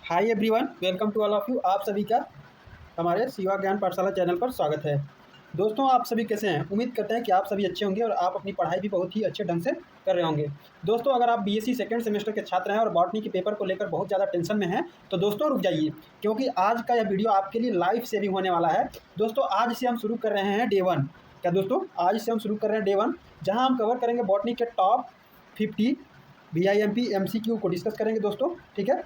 Hi everyone, welcome to all of you. आप सभी का हमारे शिवा ज्ञान पाठशाला चैनल पर स्वागत है। दोस्तों, आप सभी कैसे हैं? उम्मीद करते हैं कि आप सभी अच्छे होंगे और आप अपनी पढ़ाई भी बहुत ही अच्छे ढंग से कर रहे होंगे। दोस्तों, अगर आप बीएससी सेकंड सेमेस्टर के छात्र हैं और बॉटनी के पेपर को लेकर बहुत ज़्यादा टेंशन में हैं, तो दोस्तों रुक जाइए, क्योंकि आज का यह वीडियो आपके लिए लाइफ सेविंग होने वाला है। दोस्तों, आज से हम शुरू कर रहे हैं डे 1। क्या दोस्तों, आज से हम शुरू कर रहे हैं डे 1, जहाँ हम कवर करेंगे बॉटनी के टॉप 50 VIMP MCQ को डिस्कस करेंगे दोस्तों। ठीक है,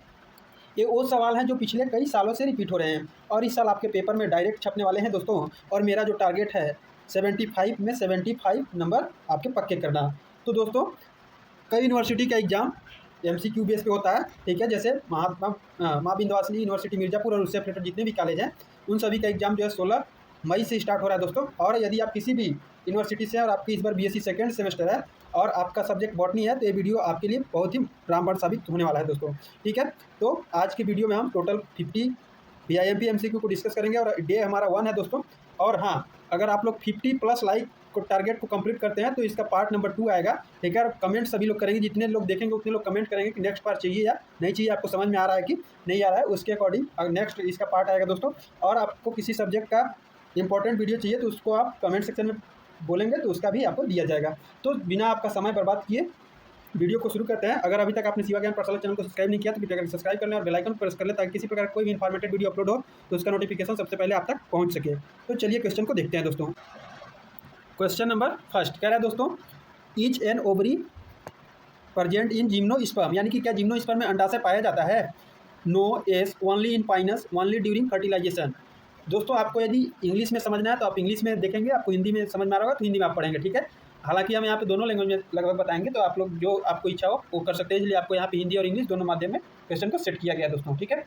ये वो सवाल हैं जो पिछले कई सालों से रिपीट हो रहे हैं और इस साल आपके पेपर में डायरेक्ट छपने वाले हैं दोस्तों। और मेरा जो टारगेट है 75 में 75 नंबर आपके पक्के करना। तो दोस्तों, कई यूनिवर्सिटी का एग्ज़ाम MCQ बेस पे होता है। ठीक है, जैसे माँ विंध्यवासिनी यूनिवर्सिटी मिर्ज़ापुर और उससे रिलेटेड जितने भी कॉलेज हैं, उन सभी का एग्ज़ाम जो है 16 मई से स्टार्ट हो रहा है दोस्तों। और यदि आप किसी भी यूनिवर्सिटी से हैं और आपकी इस बार BSc सेकेंड सेमेस्टर है और आपका सब्जेक्ट बॉटनी है, तो ये वीडियो आपके लिए बहुत ही रामबाण साबित होने वाला है दोस्तों। ठीक है, तो आज की वीडियो में हम टोटल 50 VIMP MCQ को डिस्कस करेंगे और डे हमारा 1 है दोस्तों। और हाँ, अगर आप लोग 50+ लाइक को टारगेट को कंप्लीट करते हैं तो इसका पार्ट नंबर 2 आएगा। ठीक है, और कमेंट सभी लोग करेंगे, जितने लोग देखेंगे उतने लोग कमेंट करेंगे कि नेक्स्ट पार्ट चाहिए या नहीं चाहिए, आपको समझ में आ रहा है कि नहीं आ रहा है, उसके अकॉर्डिंग नेक्स्ट इसका पार्ट आएगा दोस्तों। और आपको किसी सब्जेक्ट का इंपॉर्टेंट वीडियो चाहिए तो उसको आप कमेंट सेक्शन में बोलेंगे तो उसका भी आपको दिया जाएगा। तो बिना आपका समय बर्बाद किए वीडियो को शुरू करते हैं। अगर अभी तक आपने शिवा ज्ञान पाठशाला चैनल को सब्सक्राइब नहीं किया तो कृपया सब्सक्राइब कर लें और बेल आइकन प्रेस कर लें, ताकि किसी प्रकार कोई भी इन्फॉर्मेटिव वीडियो अपलोड हो तो उसका नोटिफिकेशन सबसे पहले आप तक पहुंच सके। तो चलिए क्वेश्चन को देखते हैं दोस्तों। क्वेश्चन नंबर फर्स्ट कह रहा है दोस्तों, each an ovary present in gymnosperm, यानी कि क्या जिम्नोस्पर्म में अंडाशय पाया जाता है? No, yes, only in pinus, only during fertilisation. दोस्तों, आपको यदि इंग्लिश में समझना है तो आप इंग्लिश में देखेंगे, आपको हिंदी में समझ में आ रहा होगा तो हिंदी में आप पढ़ेंगे। ठीक है, हालांकि हम यहाँ पे दोनों लैंग्वेज में लगभग बताएंगे, तो आप लोग जो आपको इच्छा हो वो कर सकते हैं। इसलिए आपको यहाँ पे हिंदी और इंग्लिश दोनों माध्यम में क्वेश्चन को सेट किया गया दोस्तों। ठीक है,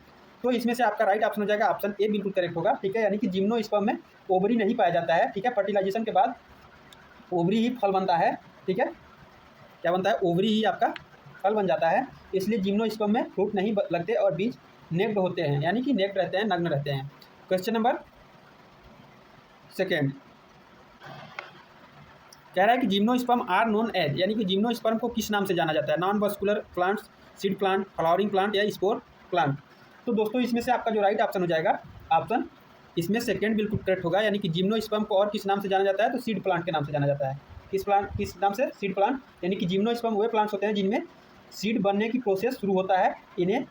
तो इसमें से आपका राइट ऑप्शन हो जाएगा ऑप्शन ए, बिल्कुल करेक्ट होगा। ठीक है, यानी कि जिम्नोस्पर्म में ओवरी नहीं पाया जाता है। ठीक है, फर्टिलाइजेशन के बाद ओवरी ही फल बनता है। ठीक है, क्या बनता है? ओवरी ही आपका फल बन जाता है। इसलिए जिम्नोस्पर्म में फ्रूट नहीं लगते और बीज नेक्ड होते हैं, यानी कि नेक्ड रहते हैं, नग्न रहते हैं। क्वेश्चन नंबर सेकेंड कह रहा है कि जिम्नोस्पर्म आर नोन एज, यानी कि जिम्नोस्पर्म को किस नाम से जाना जाता है? Non vascular plants, seed plant, flowering plant या स्पोर प्लांट। तो दोस्तों, इसमें से आपका जो राइट ऑप्शन हो जाएगा ऑप्शन इसमें सेकेंड बिल्कुल करेक्ट होगा। यानी कि जिम्नोस्पर्म को और किस नाम से जाना जाता है? तो सीड प्लांट के नाम से जाना जाता है। किस नाम से? Seed plant. यानी कि जिम्नोस्पर्म वे प्लांट्स होते हैं जिनमें सीड बनने की प्रोसेस शुरू होता है। इन्हें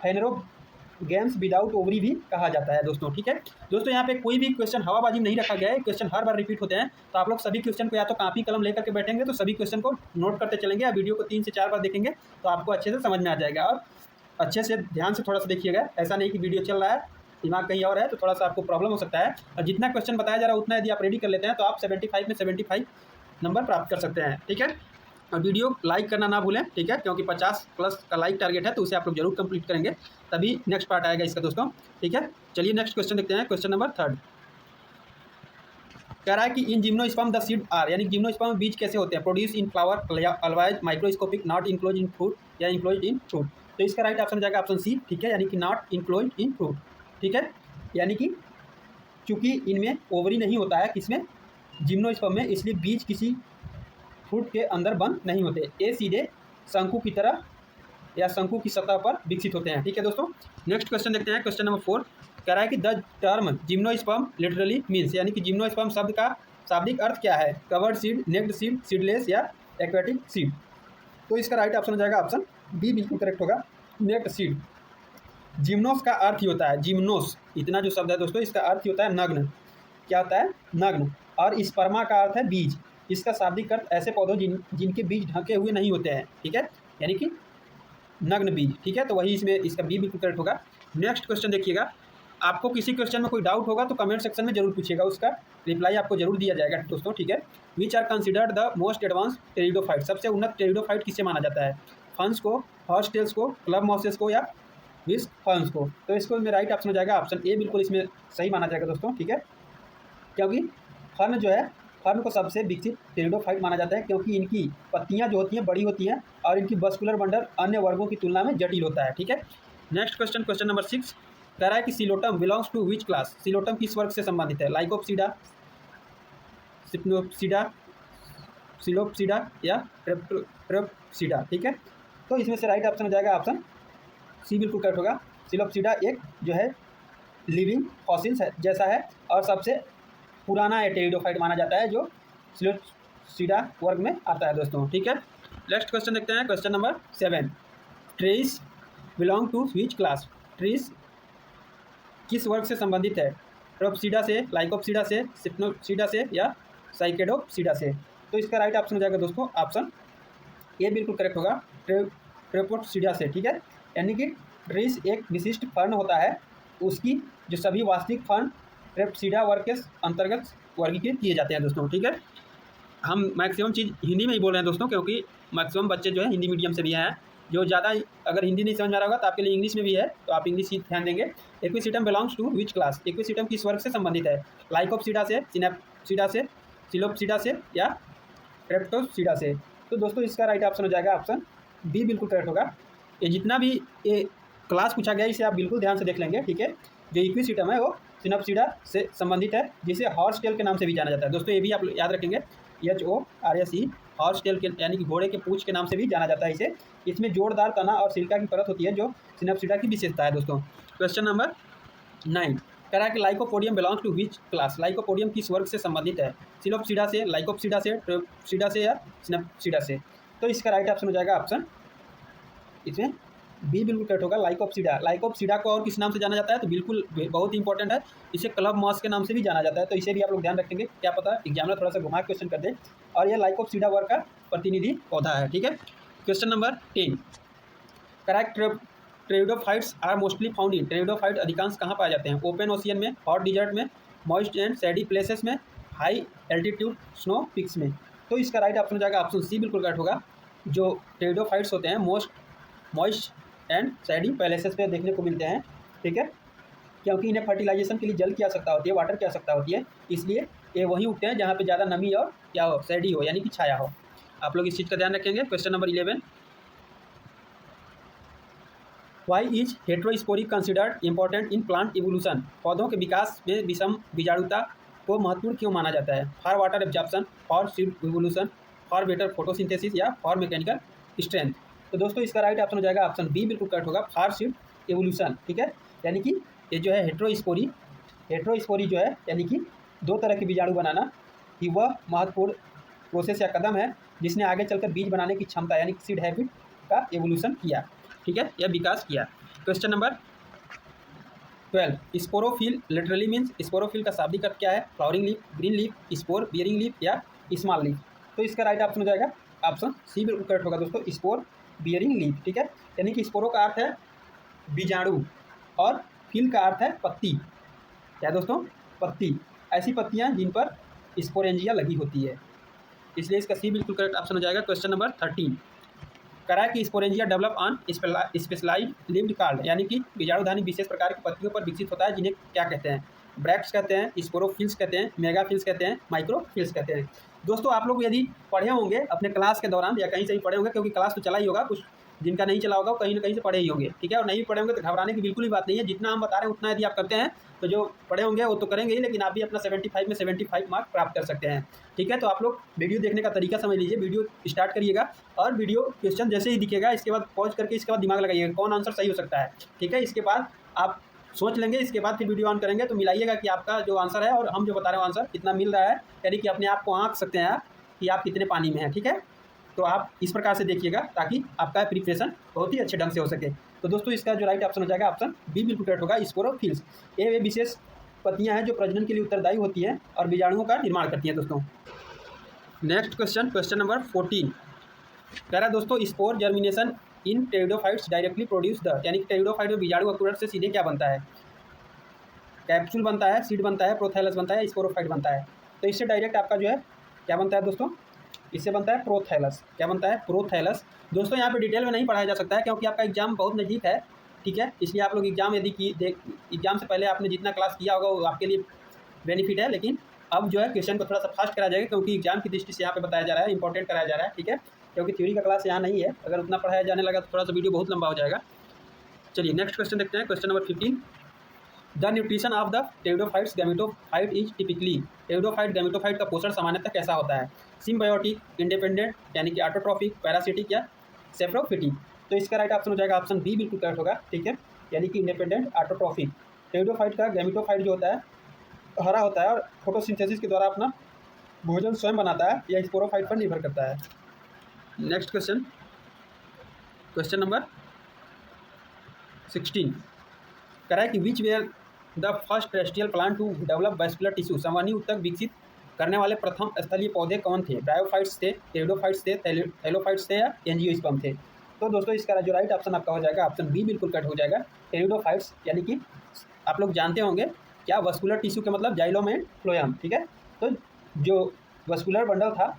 फेनरोगेम्स विदाउट ओवरी भी कहा जाता है दोस्तों। ठीक है दोस्तों, यहाँ पे कोई भी क्वेश्चन हवाबाजी नहीं रखा गया है, क्वेश्चन हर बार रिपीट होते हैं। तो आप लोग सभी क्वेश्चन को या तो कॉपी कलम लेकर के बैठेंगे तो सभी क्वेश्चन को नोट करते चलेंगे, या वीडियो को 3 से 4 बार देखेंगे तो आपको अच्छे से समझ में आ जाएगा। और अच्छे से ध्यान से थोड़ा सा देखिएगा, ऐसा नहीं कि वीडियो चल रहा है दिमाग कहीं और है तो थोड़ा सा आपको प्रॉब्लम हो सकता है। और जितना क्वेश्चन बताया जा रहा है उतना यदि आप रेडी कर लेते हैं तो आप 75 में 75 नंबर प्राप्त कर सकते हैं। ठीक है, और वीडियो लाइक करना ना भूलें। ठीक है, क्योंकि 50+ का लाइक टारगेट है, तो उसे आप लोग जरूर कंप्लीट करेंगे, तभी नेक्स्ट पार्ट आएगा इसका दोस्तों। ठीक है, चलिए नेक्स्ट क्वेश्चन देखते हैं। क्वेश्चन नंबर 3 कह रहा है कि in gymnosperm the seed are, यानी जिम्नोस्पर्म बीज कैसे होते हैं? Produce in flower, always microscopic, not enclose in fruit या इनक्लोज इन फ्रूट। तो इसका राइट ऑप्शन हो जाएगा ऑप्शन सी। ठीक है, यानी कि नॉट इनक्लोज इन फ्रूट। ठीक है, यानी कि चूंकि इनमें ओवरी नहीं होता है, किसमें? जिम्नोस्पर्म में, इसलिए बीज किसी फ्रूट के अंदर बंद नहीं होते। ये सीधे शंकु की तरह या शंकु की सतह पर विकसित होते हैं। ठीक है दोस्तों, नेक्स्ट क्वेश्चन देखते हैं। क्वेश्चन नंबर 4 कह रहा है कि the term gymnosperm literally means, यानी कि जिम्नोस्पर्म शब्द का शाब्दिक अर्थ क्या है? Covered seed, naked seed, seedless या एक्वेटिक सीड। तो इसका राइट ऑप्शन हो जाएगा ऑप्शन बी, बिल्कुल करेक्ट होगा, नेक्ड सीड। जिम्नोस का अर्थ ही होता है, जिम्नोस इतना जो शब्द है दोस्तों, इसका अर्थ ही होता है नग्न। क्या होता है? नग्न। और स्पर्मा का अर्थ है बीज। इसका शाब्दिक अर्थ ऐसे पौधों जिनके बीज ढके हुए नहीं होते हैं। ठीक है, यानी कि नग्न बीज। ठीक है, तो वही इसमें इसका बी बिल्कुल करेक्ट होगा। नेक्स्ट क्वेश्चन देखिएगा, आपको किसी क्वेश्चन में कोई डाउट होगा तो कमेंट सेक्शन में जरूर पूछिएगा, उसका रिप्लाई आपको जरूर दिया जाएगा दोस्तों। ठीक है, which are considered the most advanced pteridophyte, सबसे उन्नत टेरिडोफाइट किसे माना जाता है? फंस को, हॉर्सटेल्स को, क्लब माउसेस को या विस्क फर्न्स को। तो इसको में राइट ऑप्शन हो जाएगा ऑप्शन ए, बिल्कुल इसमें सही माना जाएगा दोस्तों। ठीक है, क्योंकि फर्न जो है, फर्न को सबसे विकसित टेरिडोफाइट माना जाता है, क्योंकि इनकी पत्तियां जो होती हैं बड़ी होती हैं और इनकी वस्कुलर बंडल अन्य वर्गों की तुलना में जटिल होता है। ठीक है, नेक्स्ट क्वेश्चन, क्वेश्चन नंबर 6 कह रहा है कि psilotum belongs to which class, psilotum किस वर्ग से संबंधित है? लाइकोप्सिडा, सिप्नोप्सिडा, सिलोप्सिडा या ट्रेप्सिडा। ठीक है, तो इसमें से राइट ऑप्शन हो जाएगा ऑप्शन सी, बिल्कुल करेक्ट होगा, सिलोप्सिडा एक जो है लिविंग फॉसिल्स है जैसा है और सबसे पुराना टेरिडोफाइट माना जाता है जो सिलोप्सिडा वर्ग में आता है दोस्तों। ठीक है, नेक्स्ट क्वेश्चन देखते हैं, question number 7। Trees belong to which class? Trees किस वर्ग से संबंधित है? ट्रोप्सिडा से, लाइकोप्सिडा से, सिप्नोप्सिडा से या साइकेडोप्सिडा से? तो इसका राइट ऑप्शन हो जाएगा दोस्तों ऑप्शन ए बिल्कुल करेक्ट होगा, ट्रेपोप्सिडा से। ठीक है, यानी कि ट्रीज एक विशिष्ट फर्न होता है, उसकी जो सभी वास्तविक फर्न ट्रेप्सिडा वर्ग के अंतर्गत वर्गीकृत किए जाते हैं दोस्तों। ठीक है, हम मैक्सिमम चीज़ हिंदी में ही बोल रहे हैं दोस्तों, क्योंकि मैक्सिमम बच्चे जो है हिंदी मीडियम से भी हैं। जो ज़्यादा अगर हिंदी नहीं समझ में आ रहा होगा तो आपके लिए इंग्लिश में भी है, तो आप इंग्लिश ही ध्यान देंगे। एक्विसिटम बिलोंग्स टू विच क्लास? एक्विसिटम किस वर्ग से संबंधित है? लाइकोप्सिडा से, सिनेप्सिडा से, सिलोप्सिडा से या ट्रेप्टोप्सिडा से? तो दोस्तों इसका राइट ऑप्शन हो जाएगा ऑप्शन बी बिल्कुल करेक्ट होगा। ये जितना भी ये क्लास पूछा गया इसे आप बिल्कुल ध्यान से देख लेंगे। ठीक है, जो इक्विसिटम है वो सिनोप्सिडा से संबंधित है, जिसे हॉर्स टेल के नाम से भी जाना जाता है दोस्तों। ये भी आप याद रखेंगे, HORSE हॉर्स टेल के यानी कि घोड़े के पूंछ के नाम से भी जाना जाता है इसे। इसमें जोरदार तना और सिल्का की परत होती है जो सिनोप्सिडा की विशेषता है दोस्तों। क्वेश्चन नंबर 9 कह रहा है कि lycopodium belongs to which class? Lycopodium किस वर्ग से संबंधित है? सिलोप्सिडा से, लाइकोप्सिडा से, ट्रोप्सिडा से या सिनोप्सिडा से? तो इसका राइट ऑप्शन हो जाएगा ऑप्शन इसमें बी बिल्कुल करेक्ट होगा, लाइकोप्सिडा। लाइकोप्सिडा को और किस नाम से जाना जाता है? तो बिल्कुल बहुत इंपॉर्टेंट है, इसे क्लब मॉस के नाम से भी जाना जाता है। तो इसे भी आप लोग ध्यान रखेंगे, क्या पता एग्जामिनर थोड़ा सा घुमा क्वेश्चन कर दे। और यह लाइकोप्सिडा वर्ग का प्रतिनिधि पौधा है। ठीक है, question number 10 correct. Pteridophytes are mostly found in? Pteridophyte अधिकांश कहाँ पाए जाते हैं? ओपन ओशियन में, हॉट डिजर्ट में, मॉइस्ट एंड सैडी प्लेसेस में, हाई एल्टीट्यूड स्नो पिक्स में? तो इसका राइट ऑप्शन हो जाएगा ऑप्शन सी बिल्कुल करेक्ट होगा। जो टेरिडोफाइट्स होते हैं मॉइस्ट एंड सैडी प्लेसेस पे देखने को मिलते हैं। ठीक है, क्योंकि इन्हें फर्टिलाइजेशन के लिए जल की आवश्यकता होती है, वाटर की आवश्यकता होती है, इसलिए ये वहीं उगते हैं जहाँ पे ज़्यादा नमी और क्या हो, सैडी हो यानी कि छाया हो। आप लोग इस चीज़ का ध्यान रखेंगे। Question number 11 why is heterosporic considered important in plant evolution? पौधों के विकास में विषम बीजाणुता को महत्वपूर्ण क्यों माना जाता है? For water absorption, for seed evolution, for better photosynthesis या फॉर मैकेनिकल स्ट्रेंथ? तो दोस्तों इसका राइट ऑप्शन हो जाएगा ऑप्शन बी बिल्कुल करेक्ट होगा, फॉर सीड इवोल्यूशन। ठीक है, यानी कि ये जो है हेट्रोस्पोरी जो है यानी कि दो तरह के बीजाणु बनाना, कि वह महत्वपूर्ण प्रोसेस या कदम है जिसने आगे चलकर बीज बनाने की क्षमता यानी कि सीड हैबिट का एवोल्यूशन किया। ठीक है, यह विकास किया। Question number 12 sporophyll literally means? Sporophyll का शाब्दिक अर्थ क्या है? Flowering leaf, green leaf, spore bearing leaf या स्मॉल लीफ? तो इसका राइट ऑप्शन हो जाएगा ऑप्शन सी बिल्कुल करेक्ट होगा दोस्तों, स्पोर बियरिंग लीफ। ठीक है, यानी कि स्पोरो का अर्थ है बीजाणु और फिल का अर्थ है पत्ती। क्या दोस्तों? पत्ती, ऐसी पत्तियां जिन पर स्पोरेंजिया लगी होती है, इसलिए इसका सी बिल्कुल करेक्ट ऑप्शन हो जाएगा। क्वेश्चन नंबर 13 करा कि sporangia develop on specialised leaves called, यानी कि बीजाणुधानी विशेष प्रकार की पत्तियों पर विकसित होता है, जिन्हें क्या कहते हैं? ब्रैक्ट्स कहते हैं, स्पोरोफिल्स कहते हैं, मेगाफिल्स कहते हैं, माइक्रोफिल्स कहते हैं। दोस्तों आप लोग यदि पढ़े होंगे अपने क्लास के दौरान या कहीं से भी पढ़े होंगे, क्योंकि क्लास तो चला ही होगा, कुछ जिनका नहीं चला होगा वो कहीं ना कहीं से पढ़े ही होंगे। ठीक है, और नहीं पढ़े होंगे तो घबराने की बिल्कुल ही बात नहीं है, जितना हम बता रहे हैं उतना यदि आप करते हैं तो जो पढ़े होंगे वो तो करेंगे ही, लेकिन आप भी अपना 75 में 75 मार्क प्राप्त कर सकते हैं। ठीक है, तो आप लोग वीडियो देखने का तरीका समझ लीजिए, वीडियो स्टार्ट करिएगा और वीडियो क्वेश्चन जैसे ही दिखेगा इसके बाद पॉज करके इसके बाद दिमाग लगाइएगा कौन आंसर सही हो सकता है। ठीक है, इसके बाद आप सोच लेंगे, इसके बाद फिर वीडियो ऑन करेंगे तो मिलाइएगा कि आपका जो आंसर है और हम जो बता रहे हैं आंसर कितना मिल रहा है, यानी कि अपने आप को आंक सकते हैं कि आप कितने पानी में हैं। ठीक है, तो आप इस प्रकार से देखिएगा ताकि आपका प्रिपरेशन बहुत ही अच्छे ढंग से हो सके। तो दोस्तों इसका जो राइट ऑप्शन हो जाएगा ऑप्शन बी बिल्कुल करेक्ट होगा, स्पोरोफिल्स। ये विशेष पत्तियां हैं जो प्रजनन के लिए उत्तरदायी होती हैं और बीजाणुओं का निर्माण करती हैं दोस्तों। नेक्स्ट क्वेश्चन, क्वेश्चन नंबर 14 कह रहा है दोस्तों spore germination in pteridophytes directly produce the, यानी कि टेरिडोफाइट में बीजाणु अंकुरण से सीधे क्या बनता है? कैप्सूल बनता है, सीड बनता है, प्रोथैलस बनता है, स्पोरोफाइट बनता है? तो इससे डायरेक्ट आपका जो है क्या बनता है दोस्तों? इससे बनता है प्रोथैलस। क्या बनता है? प्रोथैलस। दोस्तों यहाँ पे डिटेल में नहीं पढ़ाया जा सकता है क्योंकि आपका एग्जाम बहुत नज़दीक है। ठीक है, इसलिए आप लोग एग्जाम यदि एग्जाम से पहले आपने जितना क्लास किया होगा वो आपके लिए बेनिफिट है, लेकिन अब जो है क्वेश्चन को थोड़ा सा फास्ट कराया जाएगा क्योंकि एग्जाम की दृष्टि से यहाँ पे बताया जा रहा है, इंपॉर्टेंट कराया जा रहा है। ठीक है, क्योंकि थ्योरी का क्लास यहाँ नहीं है, अगर उतना पढ़ाया जाने लगा तो थोड़ा सा वीडियो बहुत लंबा हो जाएगा। चलिए नेक्स्ट क्वेश्चन देखते हैं, question number 15 the nutrition of the pteridophytes gametophyte is typically? Pteridophyte gametophyte का पोषण सामान्यतः कैसा होता है? सिम्बायोटिक, इंडिपेंडेंट यानी कि ऑटोट्रॉफिक, पैरासिटिक या सेप्रोफिटिक? तो इसका राइट ऑप्शन हो जाएगा ऑप्शन बी बिल्कुल करेक्ट होगा। ठीक है, यानी कि इंडिपेंडेंट ऑटोट्रॉफी। टेरिडोफाइट का गैमेटोफाइट जो होता है हरा होता है और फोटोसिंथेसिस के द्वारा अपना भोजन स्वयं बनाता है, यह स्पोरोफाइट पर निर्भर करता है। नेक्स्ट क्वेश्चन, क्वेश्चन नंबर 16 कह रहा है कि which were the first terrestrial plant to develop vascular tissue, संवहनी ऊतक विकसित करने वाले प्रथम स्थलीय पौधे कौन थे? ब्रायोफाइट्स थे, टेरिडोफाइट्स थे, थैलोफाइट्स थे या एंजियोस्पर्म थे? तो दोस्तों इसका जो राइट ऑप्शन आपका हो जाएगा ऑप्शन बी बिल्कुल कट हो जाएगा, टेरिडोफाइट्स। यानी कि आप लोग जानते होंगे क्या वस्कुलर टिश्यू के मतलब जाइलोम एंड फ्लोएम, ठीक है। तो जो वस्कुलर बंडल था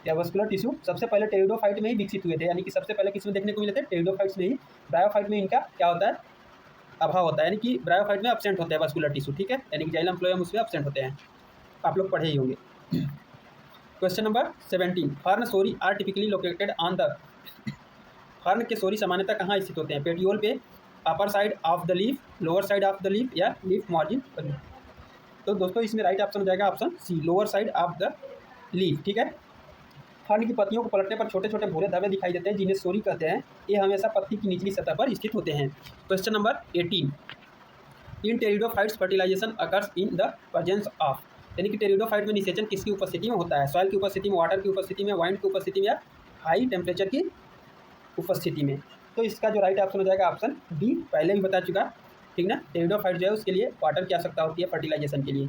या वस्कुलर टिश्यू सबसे पहले टेरिडोफाइट में ही विकसित हुए थे, यानी कि सबसे पहले किसमें देखने को मिले थे? टेरिडोफाइट्स में ही। ब्रायोफाइट में इनका क्या होता है? अभाव होता है, यानी कि ब्रायोफाइट में एब्सेंट होता है वस्कुलर टिश्यू, ठीक है, यानी कि जाइलम फ्लोएम उसमें एब्सेंट होते हैं, आप लोग पढ़े ही होंगे। Question number 17 fern sori are typically located on the, fern के सोरी सामान्यतः कहाँ स्थित होते हैं? पेटियोल पे, upper side of the leaf, lower side of the leaf या लीफ मार्जिन पर? तो दोस्तों इसमें राइट ऑप्शन हो जाएगा option C, lower side of the leaf, ठीक है। फर्न की पत्तियों को पलटने पर छोटे छोटे भूरे धब्बे दिखाई देते हैं जिन्हें सोरी कहते हैं, ये हमेशा पत्ती की निचली सतह पर स्थित होते हैं। Question number 18 in pteridophytes fertilisation occurs in the presence of, यानी कि टेरिडोफाइट में निषेचन किसकी उपस्थिति में होता है? सॉइल की उपस्थिति में, वाटर की उपस्थिति में, वाइंड की उपस्थिति में या हाई टेम्परेचर की उपस्थिति में? तो इसका जो राइट ऑप्शन हो जाएगा ऑप्शन बी, पहले भी बता चुका, ठीक ना। टेरिडोफाइट जो है उसके लिए वाटर की आवश्यकता होती है फर्टिलाइजेशन के लिए,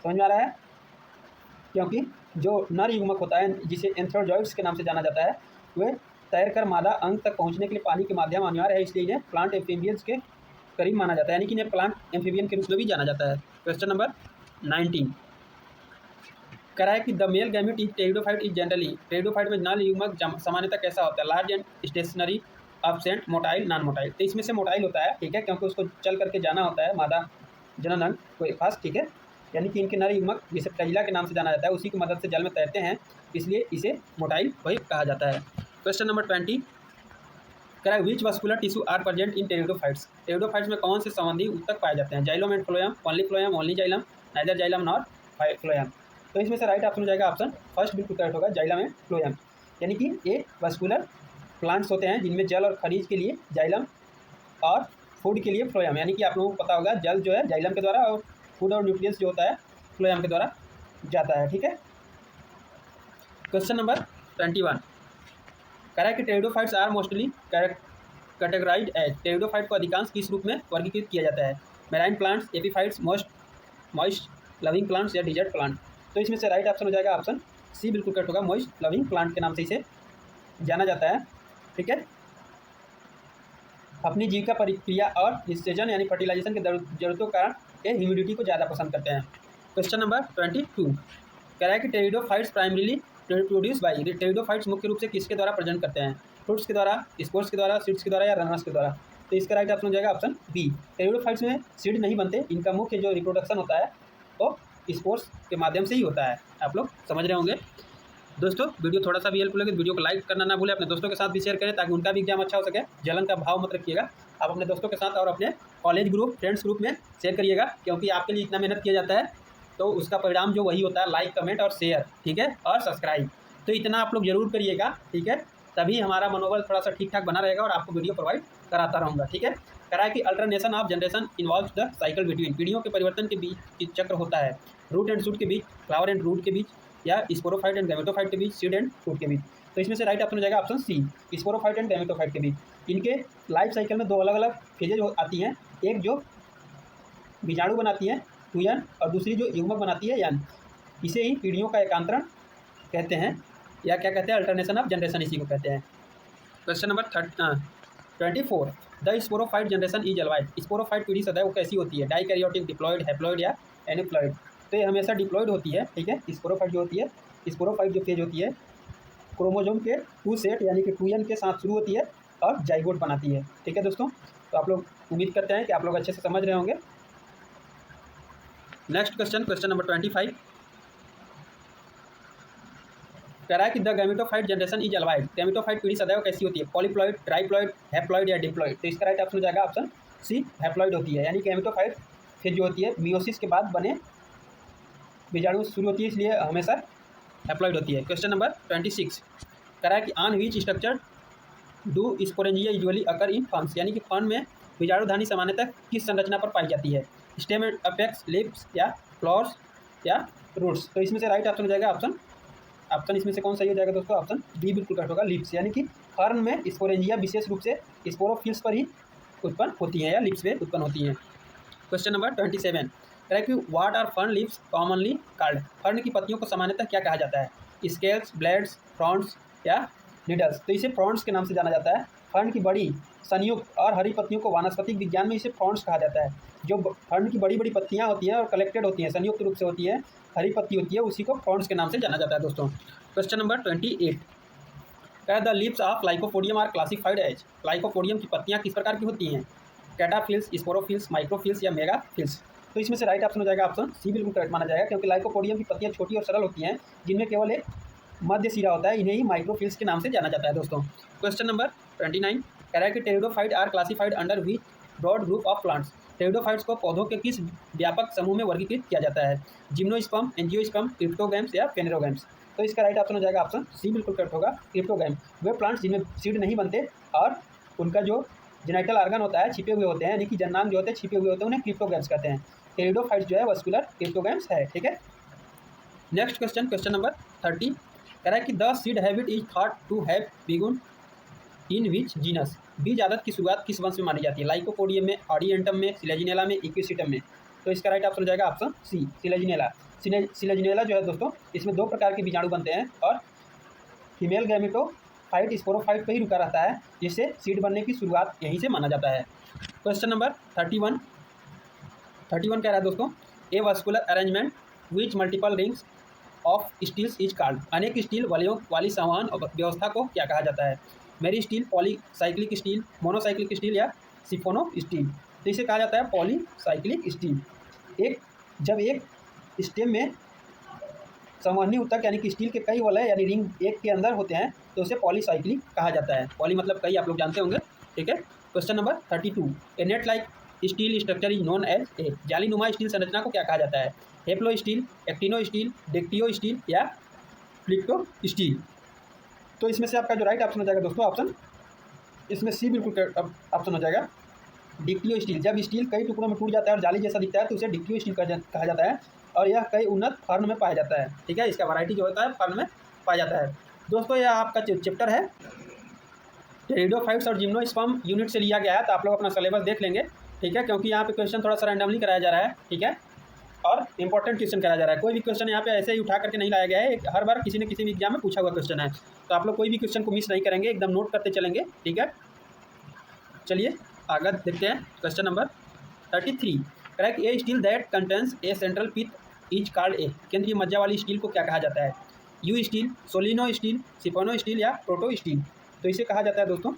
समझ में आ रहा है? क्योंकि जो नर युग्मक होता है जिसे एंथ्रोजॉइड्स के नाम से जाना जाता है, वे तैरकर मादा अंग तक पहुंचने के लिए पानी के माध्यम अनिवार्य है, इसलिए इन्हें प्लांट एम्फीबियंस के करीब माना जाता है, यानी कि इन्हें प्लांट एम्फीबियन के रूप में भी जाना जाता है। क्वेश्चन नंबर 19 कह रहा है कि the male gamete is pteridophyte is generally, pteridophyte में नर युग्मक सामान्यतः कैसा होता है? Large and stationary, absent, motile, non motile. तो इसमें से मोटाइल होता है, ठीक है, क्योंकि उसको चल करके जाना होता है मादा जनन अंग के पास, ठीक है, यानी कि इनके नर युग्मक जिसे फ्लैजिला के नाम से जाना जाता है उसी की मदद से जल में तैरते हैं, इसलिए इसे मोटाइल वही कहा जाता है। क्वेश्चन नंबर 20 कह रहा है which vascular tissue are present in pteridophytes, pteridophytes में कौन से संबंधी ऊतक पाए जाते हैं? Xylem and phloem, only xylem, neither xylem nor phloem? तो इसमें से राइट ऑप्शन हो जाएगा ऑप्शन फर्स्ट बिल्कुल करेक्ट होगा, जाइलम एंड फ्लोएम, यानी कि ये वस्कुलर प्लांट्स होते हैं जिनमें जल और खनिज के लिए जाइलम और फूड के लिए फ्लोएम, यानी कि आप लोगों को पता होगा जल जो है जाइलम के द्वारा और फूड और न्यूट्रिएंट्स जो होता है फ्लोएम के द्वारा जाता है, ठीक है। क्वेश्चन नंबर 21 कह रहा है कि pteridophytes are mostly categorised as, pteridophyte को अधिकांश किस रूप में वर्गीकृत किया जाता है? Marine plants, epiphytes, moist loving plants या डिजर्ट प्लांट? तो इसमें से राइट ऑप्शन हो जाएगा ऑप्शन सी बिल्कुल करेक्ट होगा, मॉइस्ट लविंग प्लांट के नाम से इसे जाना जाता है, ठीक है। अपनी जीविका प्रक्रिया और निषेचन यानी फर्टिलाइजेशन की जरूरतों के कारण ये ह्यूमिडिटी को ज़्यादा पसंद करते हैं। क्वेश्चन नंबर 22 कह रहा है कि pteridophytes primarily produce by, pteridophytes मुख्य रूप से किसके द्वारा प्रेजेंट करते हैं? फ्रूट्स के द्वारा, स्पोर्स के द्वारा, सीड्स के द्वारा या रनर्स के द्वारा? तो इसका राइट ऑप्शन हो जाएगा ऑप्शन बी, टेरिडोफाइट्स में सीड नहीं बनते, इनका मुख्य जो रिप्रोडक्शन होता है वो स्पोर्स के माध्यम से ही होता है, आप लोग समझ रहे होंगे। दोस्तों वीडियो थोड़ा सा भी हेल्पफुल लगे तो वीडियो को लाइक करना ना भूलें, अपने दोस्तों के साथ भी शेयर करें ताकि उनका भी एग्जाम अच्छा हो सके। जलन का भाव मत रखिएगा, आप अपने दोस्तों के साथ और अपने कॉलेज ग्रुप, फ्रेंड्स ग्रुप में शेयर करिएगा, क्योंकि आपके लिए इतना मेहनत किया जाता है तो उसका परिणाम जो वही होता है लाइक, कमेंट और शेयर, ठीक है, और सब्सक्राइब। तो इतना आप लोग जरूर करिएगा, ठीक है, तभी हमारा मनोबल थोड़ा सा ठीक ठाक बना रहेगा और आपको वीडियो प्रोवाइड कराता रहूँगा, ठीक है। कह रहा है कि alternation of generation involves the cycle between, पीढ़ियों के परिवर्तन के बीच चक्र होता है, रूट एंड शूट के बीच, फ्लावर एंड रूट के बीच या स्पोरोफाइट एंड गैमेटोफाइट के बीच, सीड एंड फ्रूट के बीच? तो इसमें से राइट ऑप्शन हो जाएगा option C, sporophyte and gametophyte के बीच। इनके लाइफ साइकिल में दो अलग अलग फेजेज आती हैं, एक जो बीजाणु बनाती है टूयन और दूसरी जो युग्मक बनाती है यन, इसे ही पीढ़ियों का एकांतरण कहते हैं या क्या कहते हैं, अल्टरनेशन ऑफ जनरेशन इसी को कहते हैं। Question number 24 the sporophyte generation is always, sporophyte पीढ़ी सदैव कैसी होती है? डाइकैरियोटिक, डिप्लॉइड, हैप्लॉइड या एनिप्लॉइड? तो ये हमेशा डिप्लॉइड होती है, ठीक है। स्पोरोफाइट जो होती है, स्पोरोफाइट जो फेज होती है क्रोमोजोम के 2 सेट यानी कि 2n के साथ शुरू होती है और जाइगोट बनाती है, ठीक है दोस्तों। तो आप लोग उम्मीद करते हैं कि आप लोग अच्छे से समझ रहे होंगे। नेक्स्ट क्वेश्चन, क्वेश्चन नंबर 25 कह रहा है कि the gametophyte generation is always, gametophyte पीढ़ी सदैव कैसी होती है? पॉलीप्लॉइड, ट्राइप्लॉइड, हैप्लॉइड या डिप्लॉइड? तो इसका राइट ऑप्शन हो जाएगा ऑप्शन सी, हैप्लॉइड होती है, यानी गैमेटोफाइट फिर जो होती है मियोसिस के बाद बने बीजाणु शुरू होती है, इसलिए हमेशा हैप्लॉइड होती है। क्वेश्चन नंबर 26 कह रहा है कि on which structure do sporangia usually occur in ferns, यानी कि फर्न में बीजाणुधानी सामान्यतः किस संरचना पर पाई जाती है? स्टेम, अपेक्स, लिप्स या फ्लावर्स या रूट्स? तो इसमें से राइट ऑप्शन हो जाएगा ऑप्शन इसमें से कौन सही हो जाएगा दोस्तों? ऑप्शन बी बिल्कुल करेक्ट होगा, लिप्स। यानी कि फर्न में स्पोरेंजिया विशेष रूप से स्पोरोफिल्स पर ही उत्पन्न होती हैं या लिप्स में उत्पन्न होती हैं। Question number 27, correct, what are fern leaves commonly called? Fern की पत्तियों को सामान्यतः क्या कहा जाता है? स्केल्स, ब्लेड्स, फ्रॉन्ट्स या निडल्स? तो इसे फ्रॉन्ट्स के नाम से जाना जाता है। फर्न की बड़ी, संयुक्त और हरी पत्तियों को वानस्पतिक विज्ञान में इसे फ्रॉन्ट्स कहा जाता है। जो फर्न की बड़ी बड़ी पत्तियां होती हैं और कलेक्टेड होती हैं, संयुक्त रूप से होती है, हरी पत्ती होती है, उसी को फ्रॉन्ट्स के नाम से जाना जाता है दोस्तों। Question number 28, the leaves of lycopodium are classified as? Lycopodium की पत्तियां किस प्रकार की होती हैं? कैटाफिल्स, स्पोरोफिल्स, माइक्रोफिल्स या मेगाफिल्स? तो इसमें से राइट ऑप्शन हो जाएगा ऑप्शन सी बिल्कुल करेक्ट माना जाएगा, क्योंकि लाइकोपोडियम की पत्तियां छोटी और सरल होती हैं, जिनमें केवल एक मध्य सिरा होता है। इन्हें ही माइक्रोफिल्स के नाम से जाना जाता है दोस्तों। क्वेश्चन नंबर 29, कह रहा है कि pteridophyte are classified under which broad group of plants? Pteridophytes को पौधों के किस व्यापक समूह में वर्गीकृत किया जाता है? जिम्नोस्पर्म, एंजियोस्पर्म, क्रिप्टोगैम्स या फेनेरोगैम्स? तो इसका राइट ऑप्शन हो जाएगा ऑप्शन सी बिल्कुल करेक्ट होगा, क्रिप्टोगैम। वे प्लांट्स जिनमें सीड नहीं बनते और उनका जो जेनिटल ऑर्गन होता है छिपे हुए होते हैं, यानी कि जन्नांग जो होते हैं छिपे हुए होते हैं, उन्हें क्रिप्टोगैम्स कहते हैं। टेरिडोफाइट्स जो है वस्कुलर क्रिप्टोगैम्स है। ठीक है, नेक्स्ट क्वेश्चन नंबर 30, कह रहा है कि the seed habit is thought to have begun in which genus? बीज आदत की शुरुआत किस वंश में मानी जाती है? लाइकोपोडियम में, ऑडियंटम में, सिलेजिनेला में, इक्विसिटम में? तो इसका राइट ऑप्शन हो जाएगा ऑप्शन सी, सिलेजिनेला। सिलेजिनेला जो है दोस्तों, इसमें दो प्रकार के बीजाणु बनते हैं और फीमेल गैमेटोफाइट स्पोरोफाइट पर ही रुका रहता है, जिससे सीड बनने की शुरुआत यहीं से माना जाता है। क्वेश्चन नंबर 31 कह रहा है दोस्तों, a vascular arrangement which multiple rings of steles is called? अनेक स्टील वलयों वाली संवहन व्यवस्था को क्या कहा जाता है? Meristele, polycyclic stele, monocyclic stele या सिफोनो स्टील? तो इसे कहा जाता है पॉलीसाइक्लिक स्टील। जब एक स्टेम में संवहनी ऊतक यानी कि स्टील के कई वलय यानी रिंग एक के अंदर होते हैं, तो उसे पॉलीसाइक्लिक कहा जाता है। पॉली मतलब कई, आप लोग जानते होंगे। ठीक है, question number 32, a net like stele structure is known as a? जालीनुमा स्टील संरचना को क्या कहा जाता है? Haplostele, actinostele, dictyostele या फ्लिक्टो स्टील? तो इसमें से आपका जो राइट ऑप्शन हो जाएगा दोस्तों, ऑप्शन इसमें सी बिल्कुल ऑप्शन हो जाएगा, डिक्टियो स्टील। जब स्टील कई टुकड़ों में टूट जाता है और जाली जैसा दिखता है, तो उसे डिक्टियो स्टील कहा जाता है और यह कई उन्नत फर्न में पाया जाता है। ठीक है, इसका वैरायटी जो होता है फर्न में पाया जाता है। दोस्तों यह आपका चैप्टर है टेरिडोफाइट्स और जिम्नोस्पर्म यूनिट से लिया गया है, तो आप लोग अपना सिलेबस देख लेंगे। ठीक है, क्योंकि यहाँ पे क्वेश्चन थोड़ा सा रैंडमली कराया जा रहा है। ठीक है, और इंपॉर्टेंट क्वेश्चन कराया जा रहा है। कोई भी क्वेश्चन यहाँ पे ऐसे ही उठा करके नहीं लाया गया है, हर बार किसी न किसी भी एग्जाम में पूछा हुआ क्वेश्चन है, तो आप लोग कोई भी क्वेश्चन को मिस नहीं करेंगे, एकदम नोट करते चलेंगे। ठीक है, चलिए आगे देखते हैं। Question number 33, correct, a stele that contains a central pith is called a? केंद्रीय मज्जा वाली स्टील को क्या कहा जाता है? Eustele, solenostele, siphonostele या प्रोटो स्टील? तो इसे कहा जाता है दोस्तों,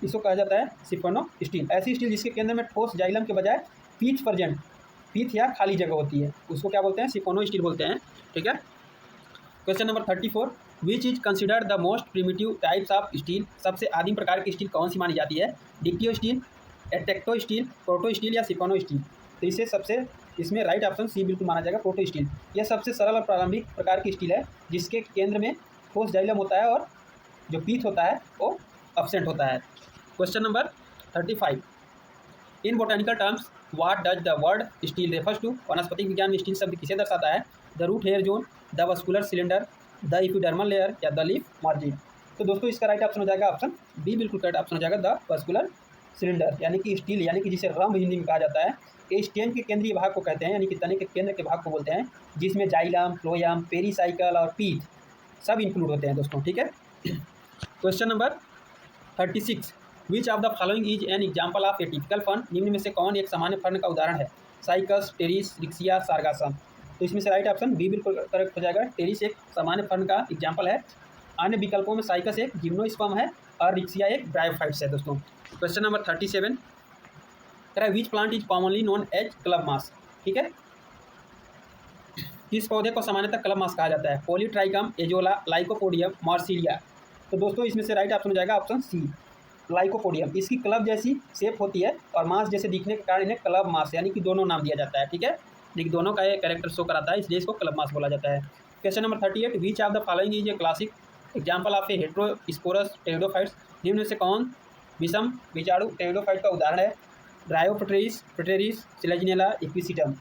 इसको कहा जाता है सिफोनो स्टील। ऐसी स्टील जिसके केंद्र में ठोस जाइलम के बजाय पीथ प्रेजेंट, पीथ या खाली जगह होती है, उसको क्या बोलते हैं? सिफोनो स्टील बोलते हैं। ठीक है, question number 34, which is considered the most primitive types of steel? सबसे आदिम प्रकार की स्टील कौन सी मानी जाती है? डिक्टियो स्टील, एटेक्टो स्टील, प्रोटो स्टील या सिफोनो स्टील? तो इसमें राइट ऑप्शन सी बिल्कुल माना जाएगा, प्रोटो स्टील। यह सबसे सरल और प्रारंभिक प्रकार की स्टील है, जिसके केंद्र में ठोस जाइलम होता है और जो पीथ होता है वो एब्सेंट होता है। Question number 35, in botanical terms what does the word stele refers to? वनस्पतिक विज्ञान में स्टील शब्द किसे दर्शाता है? The root hair zone, the vascular cylinder, the epidermal layer या द लीफ मार्जिन? तो दोस्तों इसका राइट ऑप्शन हो जाएगा ऑप्शन बी बिल्कुल करेक्ट ऑप्शन हो जाएगा, द वस्कुलर सिलेंडर। यानी कि स्टील, यानी कि जिसे रंभ हिंदी में कहा जाता है, ये स्टेम के केंद्रीय भाग को कहते हैं, यानी कि तने के केंद्र के भाग को बोलते हैं, जिसमें जाइलम, फ्लोयम, पेरीसाइकल और पीथ सब इंक्लूड होते हैं दोस्तों। ठीक है, question number 36, which of the following is an example of A typical fern? निम्न में से कौन एक सामान्य फर्न का उदाहरण है? Cycas, Pteris, Riccia, Sargassum? तो इसमें से राइट ऑप्शन बी बिल्कुल करेक्ट हो जाएगा, टेरिस एक सामान्य फर्न का एग्जाम्पल है। अन्य विकल्पों में साइकस एक जिम्नोस्पर्म है और रिक्सिया एक ब्रायोफाइट्स है दोस्तों। Question number 37, which plant is commonly known as club moss? ठीक है, किस पौधे को सामान्यतः क्लब मास कहा जाता है? Polytrichum, azolla, lycopodium, Marsilea? तो दोस्तों इसमें से राइट ऑप्शन हो जाएगा ऑप्शन सी, लाइकोपोडियम। इसकी क्लब जैसी शेप होती है और मास जैसे दिखने के कारण इन्हें क्लब मास यानी कि दोनों नाम दिया जाता है। ठीक है, लेकिन दोनों का ये कैरेक्टर शो कराता है, इसलिए इसको क्लब मास बोला जाता है। Question number 38, which of the following is a classic example of A heterosporous pteridophytes? निम्न में से कौन विषम विषाणु टेरिडोफाइट का उदाहरण है? ब्रायोफिटरीज, फिटरीज, सिलेजिनेला, इक्विसिटम।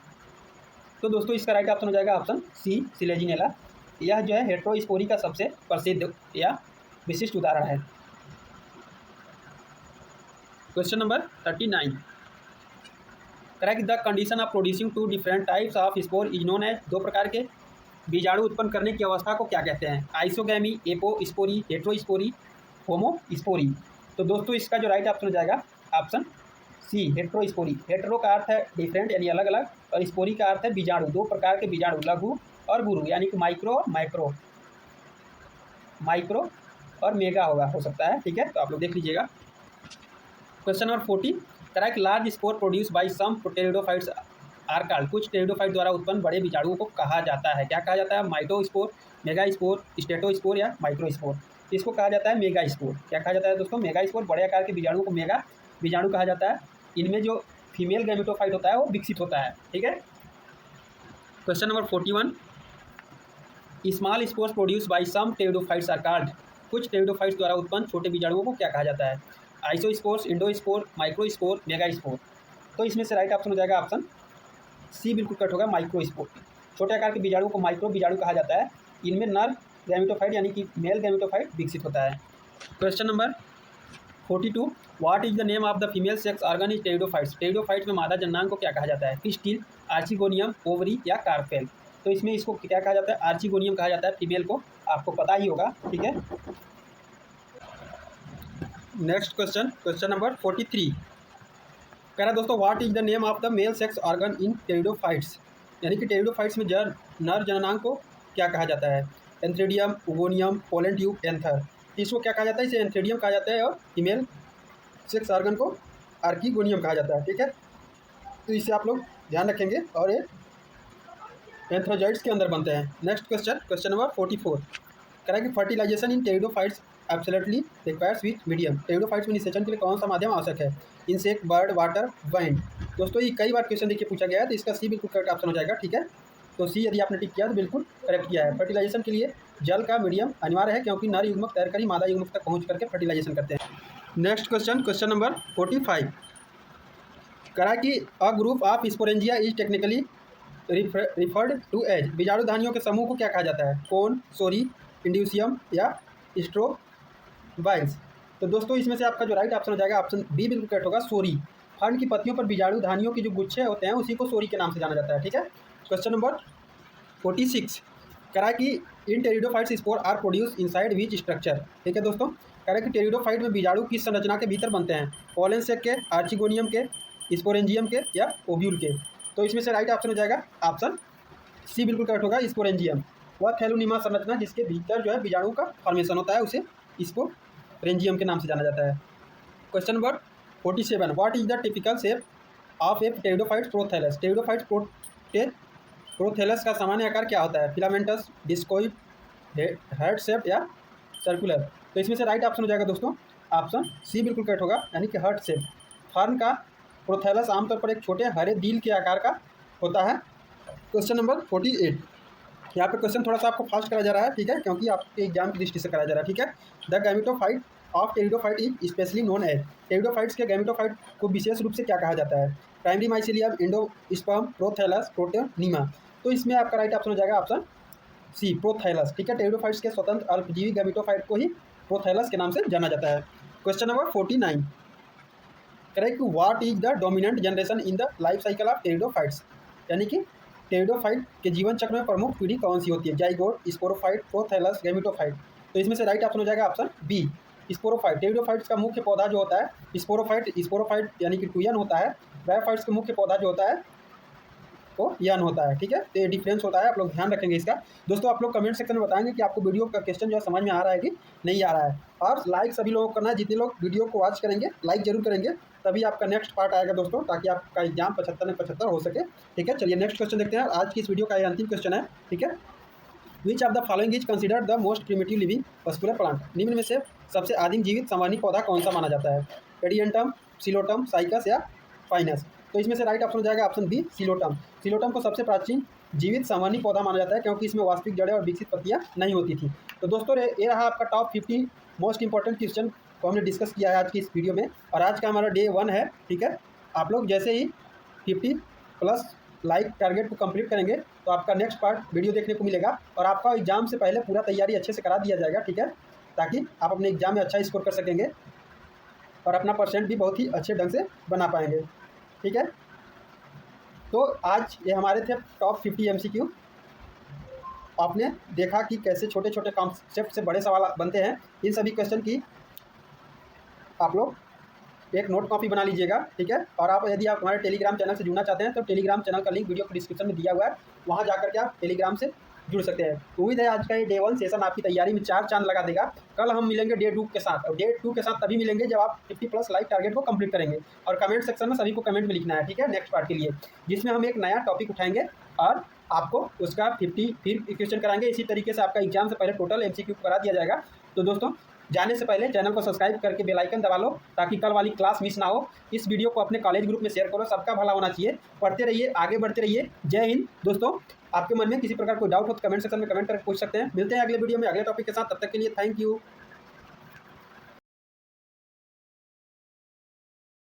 तो दोस्तों इसका राइट ऑप्शन हो जाएगा ऑप्शन सी, सिलेजिनेला। यह जो है हेट्रोस्पोरी का सबसे प्रसिद्ध या विशिष्ट उदाहरण है। Question number 39, correct the condition of producing two different types of spore is known as. दो प्रकार के बीजाणु उत्पन्न करने की अवस्था को क्या कहते हैं? Isogamy, apospory, heterospory, homospory. तो दोस्तों इसका जो राइट ऑप्शन हो जाएगा ऑप्शन सी, हेट्रोस्पोरी। हेट्रो का अर्थ है डिफरेंट यानी अलग अलग, और स्पोरी का अर्थ है बीजाणु। दो प्रकार के बीजाणु, लघु और गुरु, यानी कि माइक्रो और माइक्रो, माइक्रो और मेगा होगा, हो सकता है। ठीक है, तो आप लोग देख लीजिएगा। Question number 40, correct large spore produce by some pteridophytes are called. कुछ टेरिडोफाइट द्वारा उत्पन्न बड़े बीजाणुओं को कहा जाता है, क्या कहा जाता है? माइटोस्पोर, मेगास्पोर, स्टेटोस्पोर या माइक्रोस्पोर। इसको कहा जाता है मेगास्पोर। क्या कहा जाता है दोस्तों? मेगास्पोर। बड़े आकार के बीजाणु को मेगा बीजाणु कहा जाता है। इनमें जो फीमेल गैमेटोफाइट होता है वो विकसित होता है। ठीक है। Question number 41, small spores produce by some pteridophytes are called. कुछ टेरिडोफाइट्स द्वारा उत्पन्न छोटे बीजाणुओं को क्या कहा जाता है? Isospores, endospore, microspore, megaspore. तो इसमें से राइट ऑप्शन हो जाएगा ऑप्शन सी, बिल्कुल कट होगा, माइक्रोस्पोर। छोटे आकार के बीजाणु को माइक्रो बीजाणु कहा जाता है। इनमें नर गैमेटोफाइट यानी कि मेल गैमेटोफाइट विकसित होता है। Question number 42, what is the name of the female sex organ is pteridophytes. Pteridophytes में मादा जननांग को क्या कहा जाता है? पिस्टिल, आर्चिगोनियम, ओवरी या कार्पेल। तो इसमें इसको क्या कहा जाता है? आर्चिगोनियम कहा जाता है फीमेल को, आपको पता ही होगा। ठीक है। नेक्स्ट क्वेश्चन, क्वेश्चन नंबर 43, कह रहा है दोस्तों what is the name of the male sex organ in pteridophytes. यानी कि टेरिडोफाइट्स में नर जननांग को क्या कहा जाता है? एंथ्रेडियम, ओगोनियम, पोलन ट्यूब, एंथर। इसको क्या कहा जाता है? इसे एंथ्रेडियम कहा जाता है, और फीमेल सेक्स ऑर्गन को आर्किगोनियम कहा जाता है। ठीक है, तो इसे आप लोग ध्यान रखेंगे, और ये एंथ्रोजॉइड्स के अंदर बनते हैं। Next question, question number 44, correct fertilisation in pteridophytes absolutely requires with medium. Pteridophytes में निषेचन के लिए कौन सा माध्यम आवश्यक है? Insect, bird, water, wind. दोस्तों ये कई बार क्वेश्चन देखिए पूछा गया है, तो इसका सी बिल्कुल करेक्ट ऑप्शन हो जाएगा। ठीक है, तो सी यदि आपने टिक किया तो बिल्कुल करेक्ट किया है। फर्टिलाइजेशन के लिए जल का मीडियम अनिवार्य है, क्योंकि नर युग्मक तैरकर ही मादा युग्मक तक पहुँच करके फर्टिलाइजेशन करते हैं। नेक्स्ट क्वेश्चन, क्वेश्चन नंबर 45, करा कि a group of sporangia is technically referred to as. बीजाणुधानियों के समूह को क्या कहा जाता है? कोन, सोरी, इंड्यूसियम या स्ट्रोबाइल्स। तो दोस्तों इसमें से आपका जो राइट ऑप्शन हो जाएगा ऑप्शन बी, बिल्कुल करेक्ट होगा, सोरी। फर्न की पत्तियों पर बीजाणुधानियों के जो गुच्छे होते हैं उसी को सोरी के नाम से जाना जाता है। ठीक है। क्वेश्चन नंबर 46, करा कि in pteridophytes spore are produce inside which structure. ठीक है दोस्तों, करा कि टेरिडोफाइट में बीजाणु किस संरचना के भीतर बनते हैं? पोलन सेक के, आर्चिगोनियम के, स्पोरेंजियम के या ओव्यूल के। तो इसमें से राइट ऑप्शन हो जाएगा ऑप्शन सी, बिल्कुल करेक्ट होगा, स्पोरेंजियम। वह थैलोनिमा संरचना जिसके भीतर जो है बीजाणु का फॉर्मेशन होता है उसे स्पोरेंजियम के नाम से जाना जाता है। Question number 47, what is the typical shape of A pteridophytes prothallus. Pteridophytes prothallus का सामान्य आकार क्या होता है? फिलामेंटस, डिस्कोइड, हार्ट शेप या सर्कुलर। तो इसमें से राइट ऑप्शन हो जाएगा दोस्तों ऑप्शन सी, बिल्कुल करेक्ट होगा, यानी कि हार्ट शेप। फर्न का प्रोथैलस आमतौर पर एक छोटे हरे दिल के आकार का होता है। क्वेश्चन नंबर 48, यहाँ पे क्वेश्चन थोड़ा सा आपको फास्ट करा जा रहा है। ठीक है, क्योंकि आपके एग्जाम की दृष्टि से कराया जा रहा है। ठीक है, the gametophyte of pteridophyte is specially known as. Pteridophytes के गैमेटोफाइट को विशेष रूप से क्या कहा जाता है? Primary mycelium, endosperm, prothallus, protonema. तो इसमें आपका राइट ऑप्शन हो जाएगा ऑप्शन सी, प्रोथैलस। ठीक है, टेरिडोफाइट्स के स्वतंत्र अल्पजीवी गैमेटोफाइट को ही प्रोथैलस के नाम से जाना जाता है। Question number 49, correct what is the dominant generation in the life cycle of pteridophytes. यानी कि टेरिडोफाइट के जीवन चक्र में प्रमुख पीढ़ी कौन सी होती है? Zygote, sporophyte, prothallus, gametophyte. तो इसमें से राइट ऑप्शन हो जाएगा ऑप्शन बी, स्पोरोफाइट। टेरिडोफाइट्स का मुख्य पौधा जो होता है स्पोरोफाइट यानी कि टूयन होता है। ब्रायोफाइट्स का मुख्य पौधा जो होता है वो यन होता है। ठीक है, तो ये डिफरेंस होता है, आप लोग ध्यान रखेंगे इसका। दोस्तों आप लोग कमेंट सेक्शन में बताएंगे कि आपको वीडियो का क्वेश्चन जो है समझ में आ रहा है कि नहीं आ रहा है, और लाइक सभी लोगों को करना है। जितने लोग वीडियो को वॉच करेंगे लाइक जरूर करेंगे, तभी आपका नेक्स्ट पार्ट आएगा दोस्तों, ताकि आपका एग्जाम 75 में 75 हो सके। ठीक है, चलिए नेक्स्ट क्वेश्चन देखते हैं। आज की इस वीडियो का ये अंतिम क्वेश्चन है। ठीक है, which of the following is considered the most primitive living vascular plant. निम्न में से सबसे आदिम जीवित संवहनी पौधा कौन सा माना जाता है? एडियंटम, सिलोटम, साइकस या फाइनस। तो इसमें से राइट ऑप्शन हो जाएगा ऑप्शन बी, सिलोटम। सिलोटम को सबसे प्राचीन जीवित संवहनी पौधा माना जाता है, क्योंकि इसमें वास्तविक जड़ें और विकसित पत्तियां नहीं होती थी। तो दोस्तों ये रहा आपका टॉप 50 मोस्ट इंपॉर्टेंट क्वेश्चन को हमने डिस्कस किया है आज की इस वीडियो में, और आज का हमारा डे 1 है। ठीक है, आप लोग जैसे ही 50+ लाइक टारगेट को कंप्लीट करेंगे तो आपका नेक्स्ट पार्ट वीडियो देखने को मिलेगा और आपका एग्ज़ाम से पहले पूरा तैयारी अच्छे से करा दिया जाएगा, ठीक है, ताकि आप अपने एग्ज़ाम में अच्छा स्कोर कर सकेंगे और अपना परसेंट भी बहुत ही अच्छे ढंग से बना पाएंगे, ठीक है। तो आज ये हमारे थे टॉप 50 MCQ। आपने देखा कि कैसे छोटे छोटे कॉन्सेप्ट से बड़े सवाल बनते हैं। इन सभी क्वेश्चन की आप लोग एक नोट कॉपी बना लीजिएगा, ठीक है। और आप यदि आप हमारे टेलीग्राम चैनल से जुड़ना चाहते हैं तो टेलीग्राम चैनल का लिंक वीडियो के डिस्क्रिप्शन में दिया हुआ है, वहाँ जाकर के आप टेलीग्राम से जुड़ सकते हैं। उम्मीद है आज का ये डे 1 सेशन आपकी तैयारी में 4 चांद लगा देगा। कल हम मिलेंगे डे 2 के साथ, और डे 2 के साथ तभी मिलेंगे जब आप 50+ लाइक टारगेट को कंप्लीट करेंगे। और कमेंट सेक्शन में सभी को कमेंट में लिखना है, ठीक है, नेक्स्ट पार्ट के लिए, जिसमें हम एक नया टॉपिक उठाएंगे और आपको उसका 50 फिर क्वेश्चन कराएंगे। इसी तरीके से आपका एग्जाम से पहले टोटल MCQ करा दिया जाएगा। तो दोस्तों, जाने से पहले चैनल को सब्सक्राइब करके बेल आइकन दबा लो ताकि कल वाली क्लास मिस ना हो। इस वीडियो को अपने कॉलेज ग्रुप में शेयर करो, सबका भला होना चाहिए। पढ़ते रहिए, आगे बढ़ते रहिए। जय हिंद। दोस्तों, आपके मन में किसी प्रकार कोई डाउट हो तो कमेंट सेक्शन में कमेंट करके पूछ सकते हैं। मिलते हैं अगले वीडियो में अगले टॉपिक के साथ, तब तक के लिए थैंक यू।